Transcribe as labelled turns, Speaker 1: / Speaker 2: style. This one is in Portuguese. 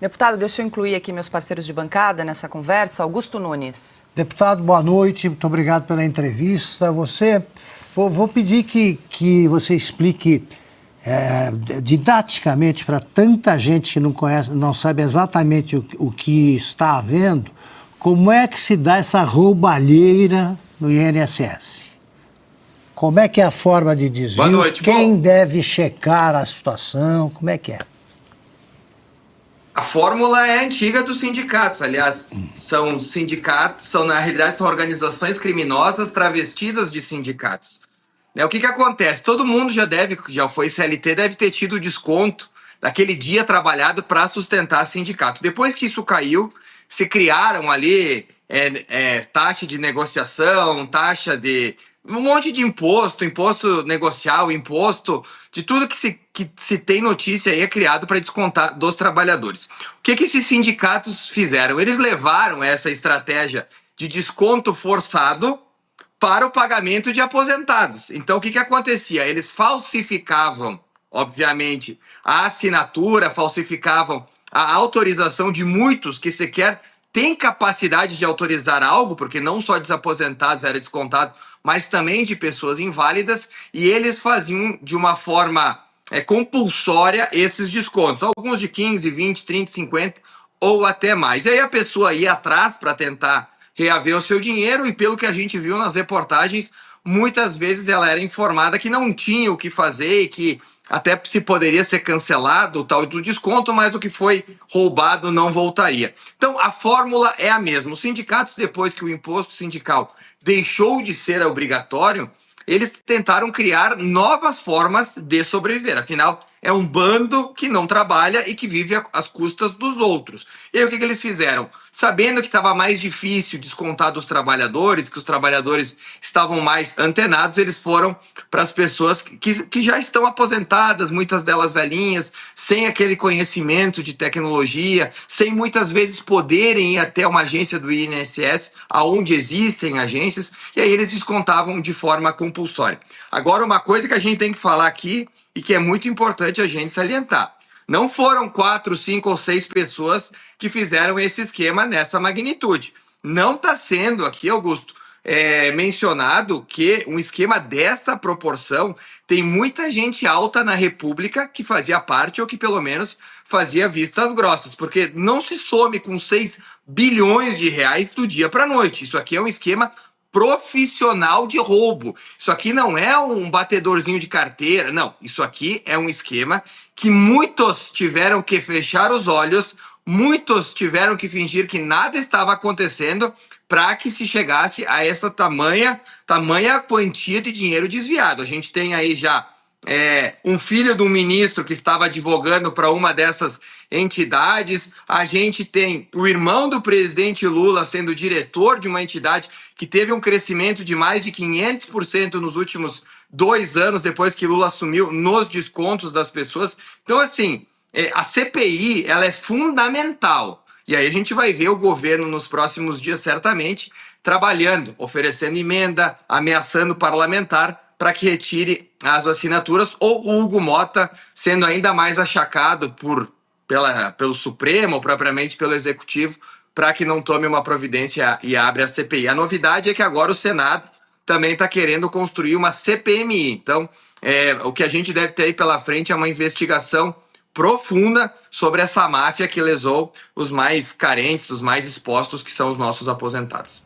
Speaker 1: Deputado, deixa eu incluir aqui meus parceiros de bancada nessa conversa. Augusto Nunes.
Speaker 2: Deputado, boa noite. Muito obrigado pela entrevista. Vou pedir que você explique didaticamente para tanta gente que não conhece, não sabe exatamente o que está havendo, como é que se dá essa roubalheira no INSS. Como é que é a forma de desvio?
Speaker 3: Boa noite.
Speaker 2: Quem deve checar a situação? Como é que é?
Speaker 3: A fórmula é antiga dos sindicatos. Aliás, são sindicatos, na realidade são organizações criminosas travestidas de sindicatos. O que acontece? Todo mundo já foi CLT, deve ter tido o desconto daquele dia trabalhado para sustentar sindicato. Depois que isso caiu, se criaram ali taxa de negociação, taxa de um monte de imposto negocial, imposto de tudo que se tem notícia aí é criado para descontar dos trabalhadores. O que esses sindicatos fizeram? Eles levaram essa estratégia de desconto forçado para o pagamento de aposentados. Então, o que acontecia? Eles falsificavam, obviamente, a assinatura, falsificavam a autorização de muitos que sequer têm capacidade de autorizar algo, porque não só desaposentados era descontado, mas também de pessoas inválidas, e eles faziam de uma forma compulsória esses descontos, alguns de 15, 20, 30, 50 ou até mais. E aí a pessoa ia atrás para tentar reaver o seu dinheiro, e pelo que a gente viu nas reportagens, muitas vezes ela era informada que não tinha o que fazer e que até se poderia ser cancelado o tal do desconto, mas o que foi roubado não voltaria. Então, a fórmula é a mesma. Os sindicatos, depois que o imposto sindical deixou de ser obrigatório, eles tentaram criar novas formas de sobreviver. Afinal, é um bando que não trabalha e que vive às custas dos outros. E aí o que eles fizeram? Sabendo que estava mais difícil descontar dos trabalhadores, que os trabalhadores estavam mais antenados, eles foram para as pessoas que já estão aposentadas, muitas delas velhinhas, sem aquele conhecimento de tecnologia, sem muitas vezes poderem ir até uma agência do INSS, aonde existem agências, e aí eles descontavam de forma compulsória. Agora, uma coisa que a gente tem que falar aqui, e que é muito importante a gente salientar. Não foram 4, 5 ou 6 pessoas que fizeram esse esquema nessa magnitude. Não está sendo aqui, Augusto, mencionado que um esquema dessa proporção tem muita gente alta na República que fazia parte ou que pelo menos fazia vistas grossas, porque não se some com 6 bilhões de reais do dia para a noite. Isso aqui é um esquema profissional de roubo. Isso aqui não é um batedorzinho de carteira, não. Isso aqui é um esquema que muitos tiveram que fechar os olhos, muitos tiveram que fingir que nada estava acontecendo para que se chegasse a essa tamanha quantia de dinheiro desviado. A gente tem aí já um filho de um ministro que estava advogando para uma dessas entidades, a gente tem o irmão do presidente Lula sendo diretor de uma entidade que teve um crescimento de mais de 500% nos últimos 2 anos, depois que Lula assumiu, nos descontos das pessoas. Então, assim, a CPI, ela é fundamental. E aí a gente vai ver o governo nos próximos dias, certamente, trabalhando, oferecendo emenda, ameaçando o parlamentar para que retire as assinaturas, ou o Hugo Mota sendo ainda mais achacado pelo Supremo, ou propriamente pelo Executivo, para que não tome uma providência e abra a CPI. A novidade é que agora o Senado também está querendo construir uma CPMI. Então, o que a gente deve ter aí pela frente é uma investigação profunda sobre essa máfia que lesou os mais carentes, os mais expostos, que são os nossos aposentados.